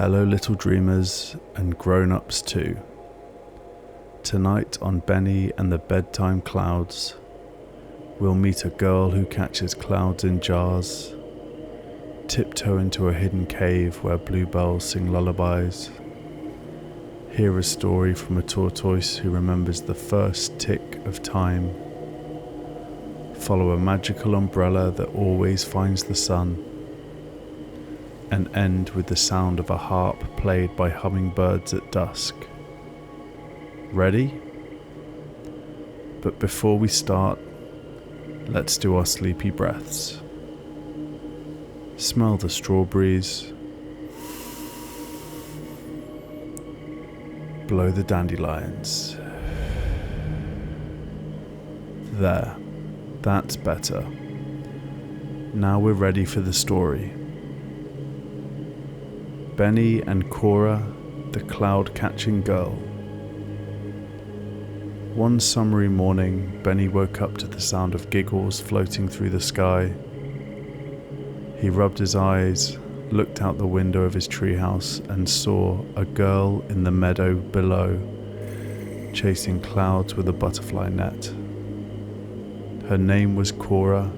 Hello little dreamers and grown-ups too. Tonight on Benny and the Bedtime Clouds, we'll meet a girl who catches clouds in jars, tiptoe into a hidden cave where bluebells sing lullabies, hear a story from a tortoise who remembers the first tick of time, follow a magical umbrella that always finds the sun, and end with the sound of a harp played by hummingbirds at dusk. Ready? But before we start, let's do our sleepy breaths. Smell the strawberries. Blow the dandelions. There, that's better. Now we're ready for the story. Benny and Cora, the cloud-catching girl. One summery morning, Benny woke up to the sound of giggles floating through the sky. He rubbed his eyes, looked out the window of his treehouse, and saw a girl in the meadow below, chasing clouds with a butterfly net. Her name was Cora,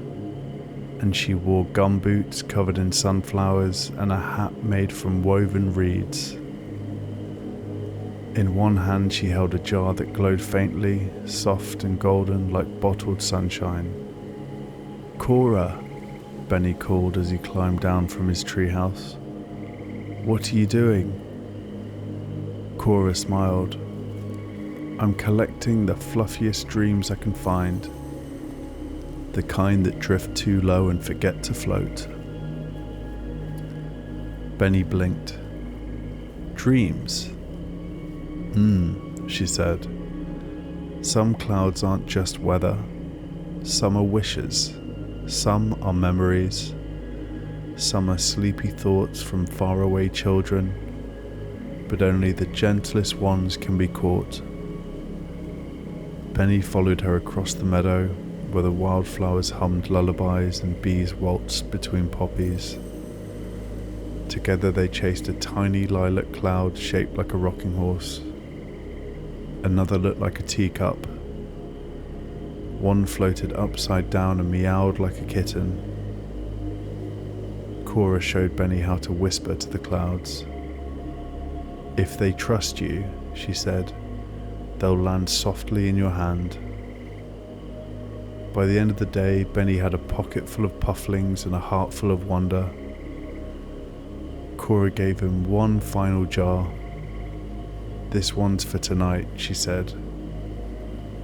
and she wore gumboots covered in sunflowers and a hat made from woven reeds. In one hand she held a jar that glowed faintly, soft and golden like bottled sunshine. "Cora," Benny called as he climbed down from his treehouse. "What are you doing?" Cora smiled. "I'm collecting the fluffiest dreams I can find. The kind that drift too low and forget to float." Benny blinked. "Dreams? She said. "Some clouds aren't just weather. Some are wishes. Some are memories. Some are sleepy thoughts from faraway children. But only the gentlest ones can be caught." Benny followed her across the meadow, where the wildflowers hummed lullabies and bees waltzed between poppies. Together they chased a tiny lilac cloud shaped like a rocking horse. Another looked like a teacup. One floated upside down and meowed like a kitten. Cora showed Benny how to whisper to the clouds. "If they trust you," she said, "they'll land softly in your hand." By the end of the day, Benny had a pocket full of pufflings and a heart full of wonder. Cora gave him one final jar. "This one's for tonight," she said.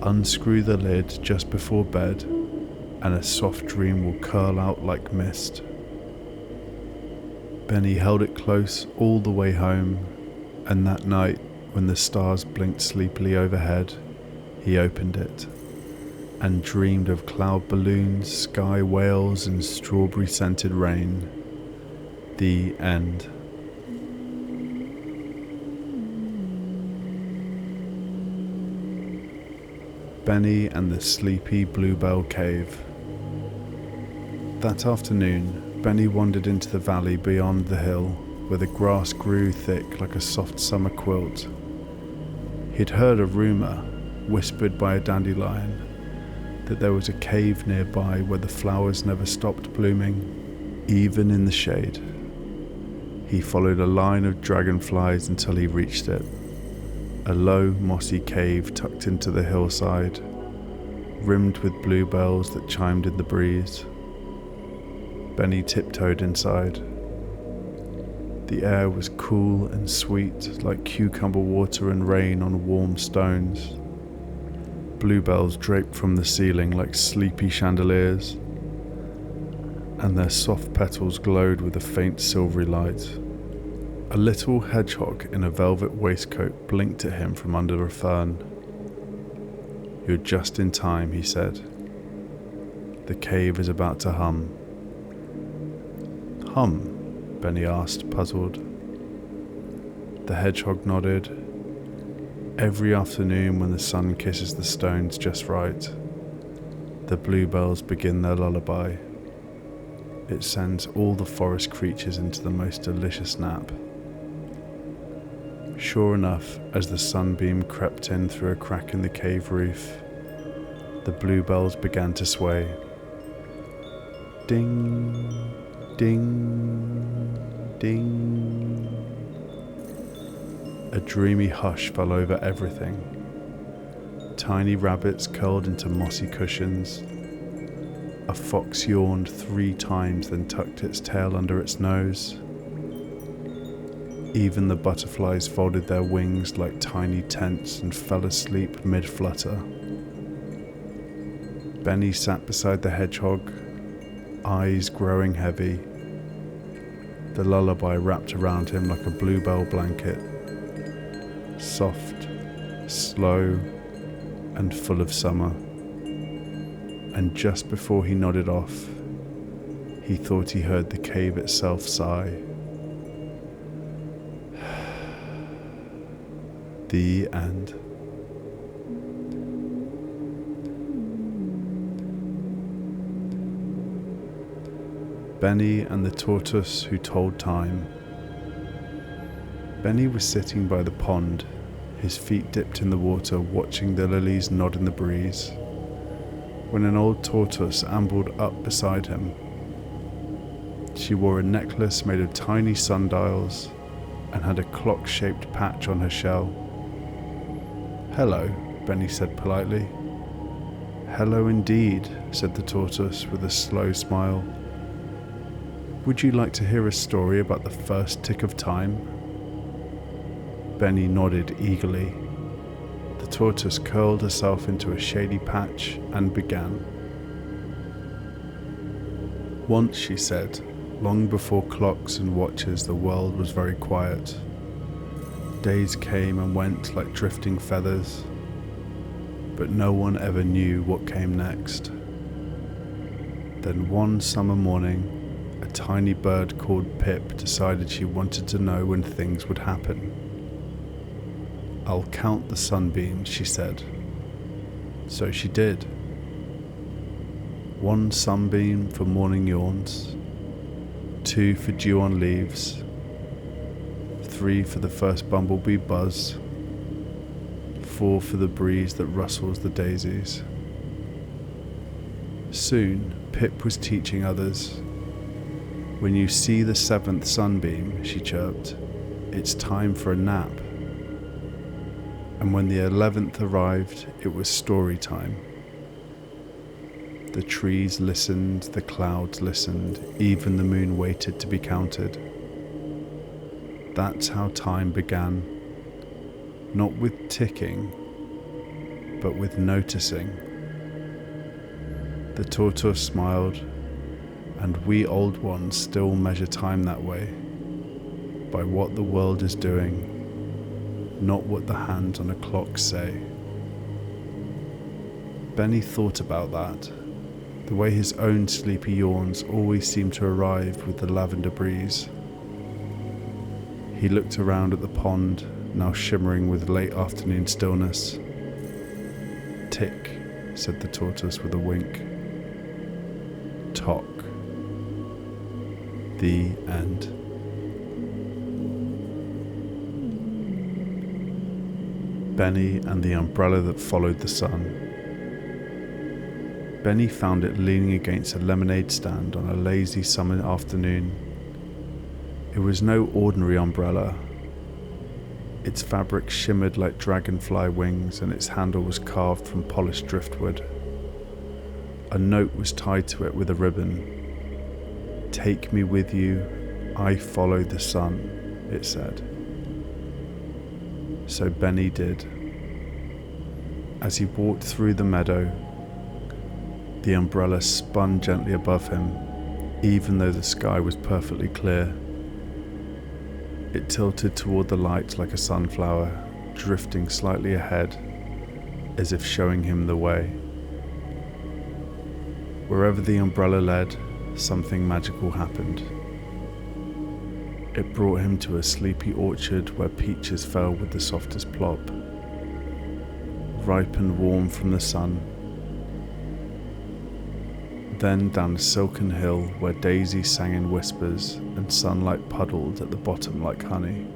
"Unscrew the lid just before bed, and a soft dream will curl out like mist." Benny held it close all the way home, and that night, when the stars blinked sleepily overhead, he opened it and dreamed of cloud balloons, sky whales, and strawberry-scented rain. The end. Benny and the Sleepy Bluebell Cave. That afternoon, Benny wandered into the valley beyond the hill, where the grass grew thick like a soft summer quilt. He'd heard a rumour, whispered by a dandelion, that there was a cave nearby where the flowers never stopped blooming, even in the shade. He followed a line of dragonflies until he reached it. A low, mossy cave tucked into the hillside, rimmed with bluebells that chimed in the breeze. Benny tiptoed inside. The air was cool and sweet, like cucumber water and rain on warm stones. Bluebells draped from the ceiling like sleepy chandeliers, and their soft petals glowed with a faint silvery light. A little hedgehog in a velvet waistcoat blinked at him from under a fern. "You're just in time," he said. "The cave is about to hum." "Hum?" Benny asked, puzzled. The hedgehog nodded. "Every afternoon when the sun kisses the stones just right, the bluebells begin their lullaby. It sends all the forest creatures into the most delicious nap. Sure enough, as the sunbeam crept in through a crack in the cave roof, the bluebells began to sway. Ding, ding, ding. A dreamy hush fell over everything. Tiny rabbits curled into mossy cushions. A fox yawned 3 times, then tucked its tail under its nose. Even the butterflies folded their wings like tiny tents and fell asleep mid-flutter. Benny sat beside the hedgehog, eyes growing heavy, the lullaby wrapped around him like a bluebell blanket, soft, slow, and full of summer. And just before he nodded off, he thought he heard the cave itself sigh. The end. Benny and the Tortoise Who Told Time. Benny was sitting by the pond, his feet dipped in the water, watching the lilies nod in the breeze, when an old tortoise ambled up beside him. She wore a necklace made of tiny sundials and had a clock-shaped patch on her shell. "Hello," Benny said politely. "Hello indeed," said the tortoise with a slow smile. "Would you like to hear a story about the first tick of time?" Benny nodded eagerly. The tortoise curled herself into a shady patch and began. "Once," she said, "long before clocks and watches, the world was very quiet. Days came and went like drifting feathers, but no one ever knew what came next. Then one summer morning, a tiny bird called Pip decided she wanted to know when things would happen. 'I'll count the sunbeams,' she said. So she did. 1 sunbeam for morning yawns, 2 for dew on leaves, 3 for the first bumblebee buzz, 4 for the breeze that rustles the daisies." Soon, Pip was teaching others. "When you see the 7th sunbeam," she chirped, "it's time for a nap." And when the 11th arrived, it was story time. The trees listened, the clouds listened, even the moon waited to be counted. That's how time began, not with ticking, but with noticing. The tortoise smiled, and we old ones still measure time that way, by what the world is doing, not what the hands on a clock say. Benny thought about that, the way his own sleepy yawns always seemed to arrive with the lavender breeze. He looked around at the pond, now shimmering with late afternoon stillness. "Tick," said the tortoise with a wink. "Tock." The end. Benny and the umbrella that followed the sun. Benny found it leaning against a lemonade stand on a lazy summer afternoon. It was no ordinary umbrella. Its fabric shimmered like dragonfly wings, and its handle was carved from polished driftwood. A note was tied to it with a ribbon. "Take me with you, I follow the sun," it said. So Benny did. As he walked through the meadow, the umbrella spun gently above him, even though the sky was perfectly clear. It tilted toward the light like a sunflower, drifting slightly ahead, as if showing him the way. Wherever the umbrella led, something magical happened. It brought him to a sleepy orchard where peaches fell with the softest plop, ripe and warm from the sun. Then down a silken hill where daisies sang in whispers and sunlight puddled at the bottom like honey.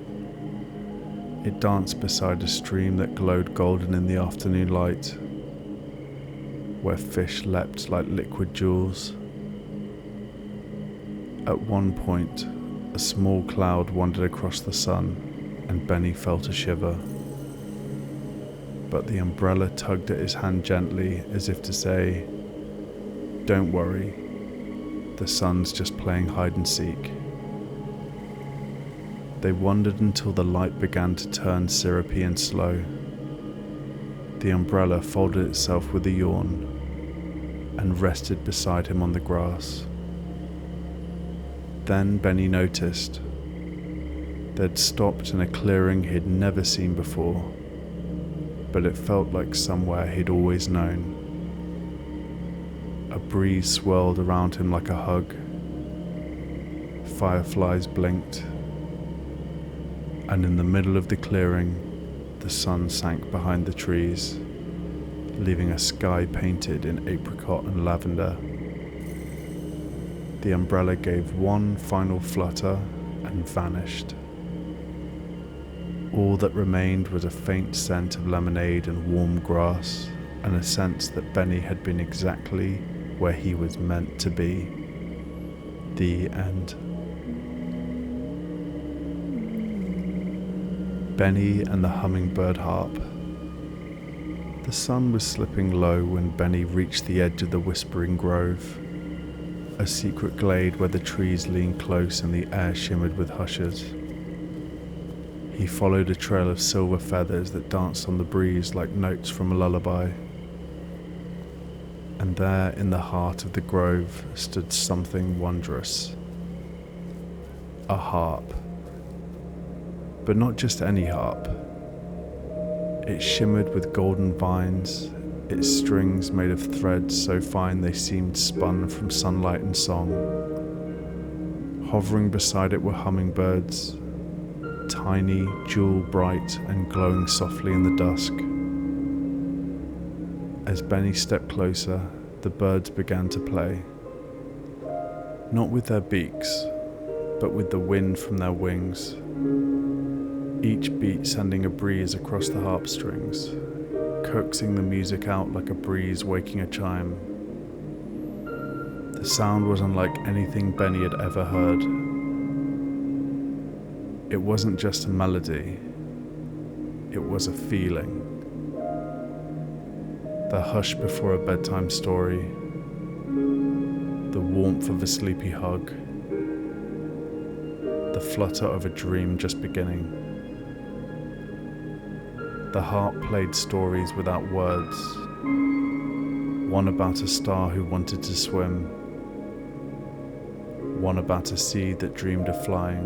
It danced beside a stream that glowed golden in the afternoon light, where fish leapt like liquid jewels. At one point, a small cloud wandered across the sun, and Benny felt a shiver. But the umbrella tugged at his hand gently, as if to say, "Don't worry, the sun's just playing hide and seek." They wandered until the light began to turn syrupy and slow. The umbrella folded itself with a yawn and rested beside him on the grass. Then Benny noticed they'd stopped in a clearing he'd never seen before, but it felt like somewhere he'd always known. A breeze swirled around him like a hug. Fireflies blinked, and in the middle of the clearing, the sun sank behind the trees, leaving a sky painted in apricot and lavender. The umbrella gave one final flutter and vanished. All that remained was a faint scent of lemonade and warm grass, and a sense that Benny had been exactly where he was meant to be. The end. Benny and the Hummingbird Harp. The sun was slipping low when Benny reached the edge of the Whispering Grove, a secret glade where the trees leaned close and the air shimmered with hushes. He followed a trail of silver feathers that danced on the breeze like notes from a lullaby. And there in the heart of the grove stood something wondrous. A harp. But not just any harp. It shimmered with golden vines, its strings made of threads so fine they seemed spun from sunlight and song. Hovering beside it were hummingbirds, tiny, jewel-bright and glowing softly in the dusk. As Benny stepped closer, the birds began to play. Not with their beaks, but with the wind from their wings, each beat sending a breeze across the harp strings, coaxing the music out like a breeze waking a chime. The sound was unlike anything Benny had ever heard. It wasn't just a melody, it was a feeling. The hush before a bedtime story, the warmth of a sleepy hug, the flutter of a dream just beginning. The harp played stories without words, one about a star who wanted to swim, one about a seed that dreamed of flying,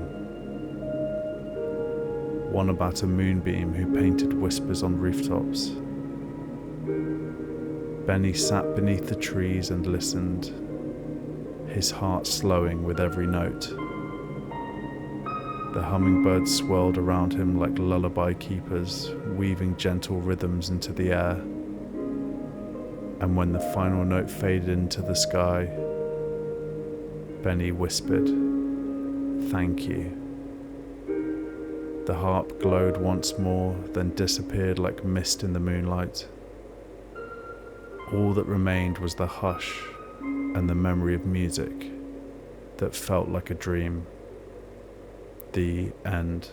one about a moonbeam who painted whispers on rooftops. Benny sat beneath the trees and listened, his heart slowing with every note. The hummingbirds swirled around him like lullaby keepers, weaving gentle rhythms into the air. And when the final note faded into the sky, Benny whispered, "Thank you." The harp glowed once more, then disappeared like mist in the moonlight. All that remained was the hush and the memory of music that felt like a dream. The end.